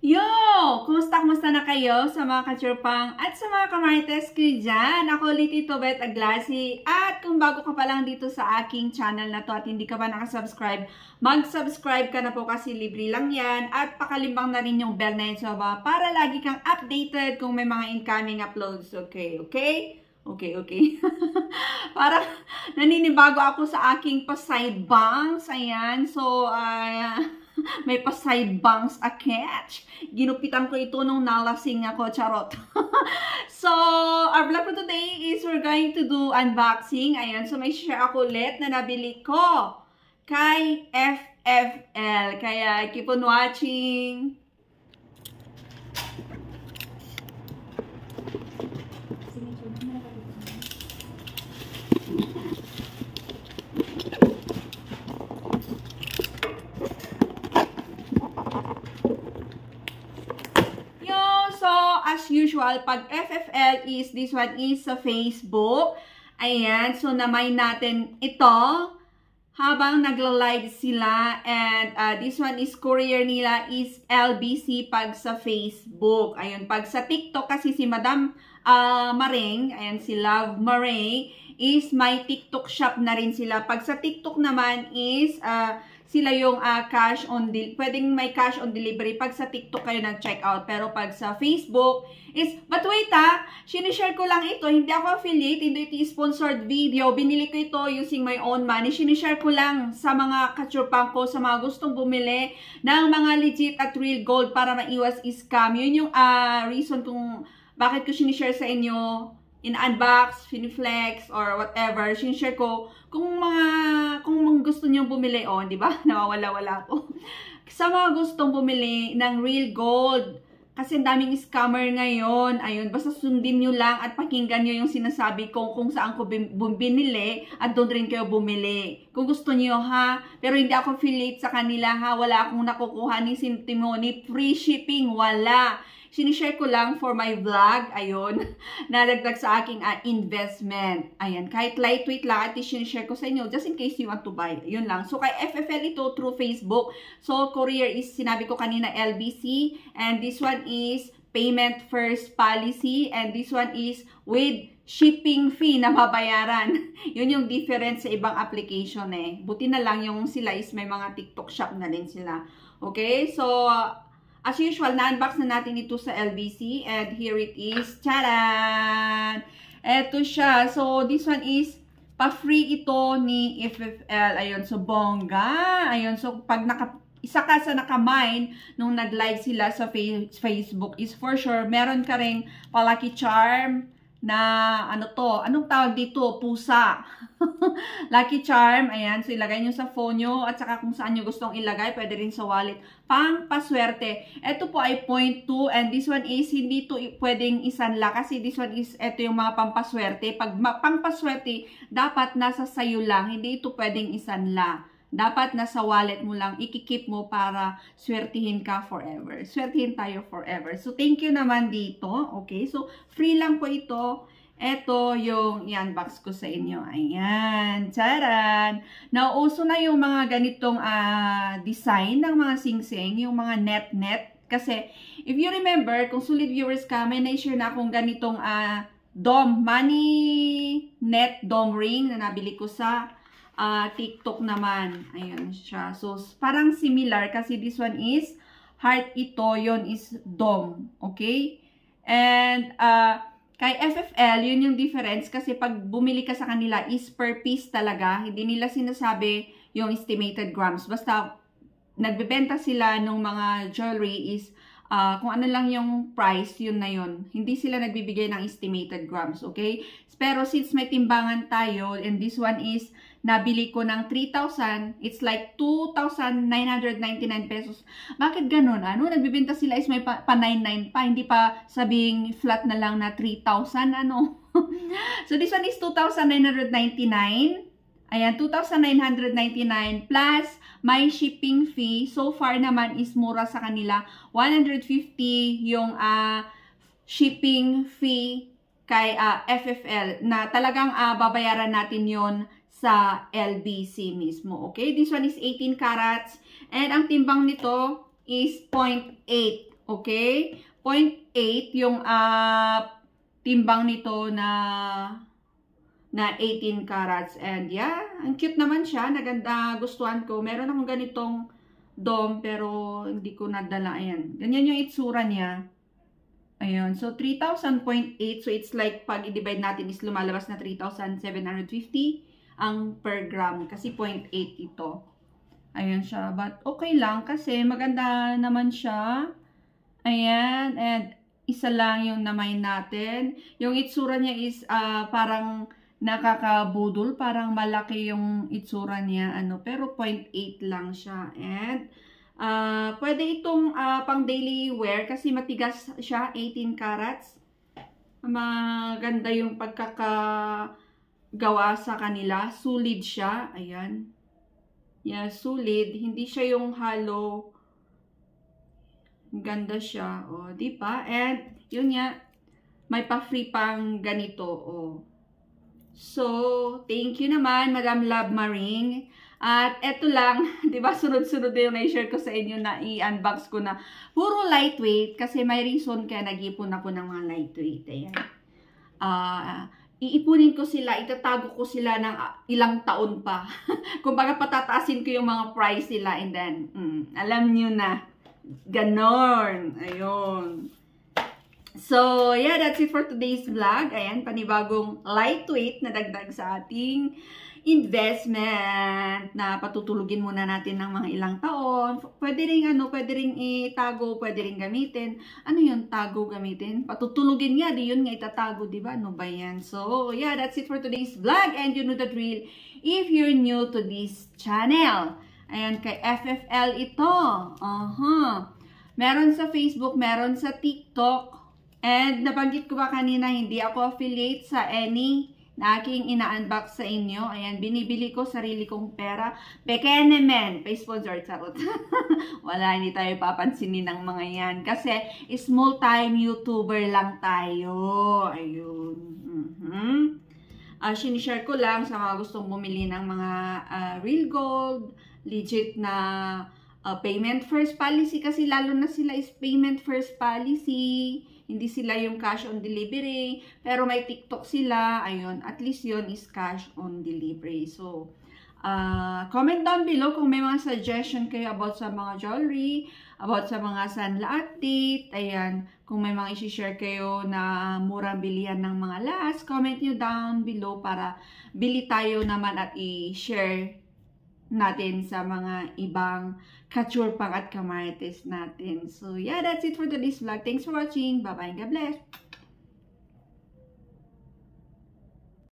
Yo! Kumusta na kayo sa mga kachurpang at sa mga kamarites ko dyan? Ako ulit ito, Beth Aglasi. At kung bago ka pa lang dito sa aking channel na to at hindi ka pa nakasubscribe, mag-subscribe ka na po kasi libre lang yan. At pakalimbang na rin yung bell na yun sa baba para lagi kang updated kung may mga incoming uploads. Okay. Para naninibago ako sa aking pa-side bangs. Ayan. So, may pa-side bangs a catch. Ginupitan ko ito nung nalasing ako, charot. So, our vlog for today is we're going to do unboxing. Ayan, so may share ako ulit na nabili ko kay FFL. Kaya, keep on watching. As usual, pag FFL is, this one is sa Facebook. Ayan, so namay natin ito habang nagla-live sila. And this one is courier nila is LBC pag sa Facebook. Ayun, pag sa TikTok kasi si Madam Mareng, ayan, si Love Mareng, is may TikTok shop na rin sila. Pag sa TikTok naman is sila yung pwedeng may cash on delivery pag sa TikTok kayo nag-check out. Pero pag sa Facebook is, but wait sinishare ko lang ito, hindi ako affiliate, hindi ito sponsored video. Binili ko ito using my own money. Sinishare ko lang sa mga kachurpang ko, sa mga gustong bumili ng mga legit at real gold para maiwas scam. Yun yung reason kung bakit ko sinishare sa inyo. In-unbox, finiflex, or whatever, sinishare ko kung gusto niyo bumili, di ba? Nawawala-wala ako. Sa mga gustong bumili ng real gold, kasi daming scammer ngayon, ayun, basta sundin nyo lang at pakinggan nyo yung sinasabi ko kung saan ko binili at doon rin kayo bumili. Kung gusto nyo pero hindi ako affiliate sa kanila wala akong nakukuha ni sentimo, ni free shipping, wala. Sinishare ko lang for my vlog, ayun, nadagdag sa aking investment. Ayan, kahit lightweight lang at sinishare ko sa inyo just in case you want to buy. Yun lang. So, kay FFL ito through Facebook. So, courier is, sinabi ko kanina, LBC. And this one is payment first policy. And this one is with shipping fee na mabayaran. Yun yung difference sa ibang application Buti na lang yung sila is may mga TikTok shop na rin sila. Okay, so as usual, na-unbox na natin ito sa LBC. And here it is. Charan! Eto siya. So, this one is pa-free ito ni FFL. Ayun, so bongga. Ayun, so pag isa ka sa nakamine nung nag-live sila sa Facebook is for sure, meron ka ring pa-lucky charm na anong tawag dito? Pusa. Lucky charm. Ayan. So, ilagay nyo sa phone nyo at saka kung saan nyo gustong ilagay. Pwede rin sa wallet. Pang paswerte. Ito po ay 0.2 and this one is hindi to pwedeng isanla kasi this one is ito yung mga pampaswerte. Pag pampaswerte, dapat nasa sayo lang. Hindi ito pwedeng isanla. Dapat nasa wallet mo lang, ikikip mo para swertihin ka forever. Swertihin tayo forever. So, thank you naman dito. Okay, so free lang po ito. Ito yung i-unbox ko sa inyo. Ayan. Charan! Nauso na yung mga ganitong design ng mga sing-sing, yung mga net-net. Kasi, if you remember, kung solid viewers ka, may na-share na akong ganitong money net dome ring na nabili ko sa TikTok naman. Ayun siya. So, parang similar kasi this one is heart ito. Yon is dome. Okay? And, kay FFL, yun yung difference kasi pag bumili ka sa kanila is per piece talaga. Hindi nila sinasabi yung estimated grams. Basta, nagbebenta sila ng mga jewelry is kung ano lang yung price, yun na yun. Hindi sila nagbibigay ng estimated grams, okay? Pero since may timbangan tayo, and this one is, nabili ko ng 3,000, it's like 2,999 pesos. Bakit ganun? Nagbibenta sila is may pa 99 pa, hindi pa sabing flat na lang na 3,000, So this one is 2,999. Ayan, 2,999 plus may shipping fee. So far naman is mura sa kanila. 150 yung shipping fee kay FFL na talagang babayaran natin yon sa LBC mismo. Okay? This one is 18 carats and ang timbang nito is 0.8. Okay? 0.8 yung timbang nito na 18 carats. And yeah, ang cute naman siya. Naganda, gustuhan ko. Meron akong ganitong dome pero hindi ko nadala. Ayan. Ganyan yung itsura niya. Ayun. So, 3,000.8. So, it's like pag i-divide natin is lumalabas na 3,750 ang per gram. Kasi 0.8 ito. Ayun siya. But okay lang kasi maganda naman siya. Ayan. And isa lang yung namay natin. Yung itsura niya is parang nakakabudol. Parang malaki yung itsura niya. Pero 0.8 lang siya. And pwede itong pang daily wear kasi matigas siya. 18 carats. Maganda yung pagkakagawa sa kanila. Solid siya. Ayan. Yeah, solid. Hindi siya yung hollow. Ganda siya. O, di ba? And, yun nga, may pa-free pang ganito. O. So, thank you naman, Madam Love Maring. At eto lang, di ba, sunod-sunod yung na-share ko sa inyo na i-unbox ko na puro lightweight. Kasi may reason kaya nag-ipon ako ng mga lightweight. Ayan. Iipunin ko sila, itatago ko sila ng ilang taon pa. Kumbaga, patataasin ko yung mga price nila. And then, alam nyo na. Ganon. Ayun. So, yeah, that's it for today's vlog. Ayan, panibagong lightweight na dagdag sa ating investment na patutulugin muna natin ng mga ilang taon. Pwede rin itago, pwede rin gamitin. Ano yun, tago gamitin? Patutulugin nga, di yun nga itatago, di ba? Ano ba yan? So, yeah, that's it for today's vlog. And you know the drill. If you're new to this channel, ayan, kay FFL ito. Meron sa Facebook, meron sa TikTok. And nabanggit ko ba kanina, hindi ako affiliate sa any na aking ina-unbox sa inyo. Ayan, binibili ko sarili kong pera. Pekene men. Pay-sponsor, charot. Wala, hindi tayo papansinin ng mga yan. Kasi, small-time YouTuber lang tayo. Ayun. Sinishare ko lang sa mga gustong bumili ng mga real gold, legit na payment first policy. Kasi lalo na sila is payment first policy. Hindi sila yung cash on delivery. Pero may TikTok sila. Ayun. At least yun is cash on delivery. So, comment down below kung may mga suggestion kayo about sa mga jewelry, about sa mga Sanla update. Ayan. Kung may mga isi-share kayo na murang bilihan ng mga last, comment nyo down below para bili tayo naman at i-share natin sa mga ibang kachurpang at kamarites natin. So, yeah, that's it for today's vlog. Thanks for watching. Bye-bye. God bless.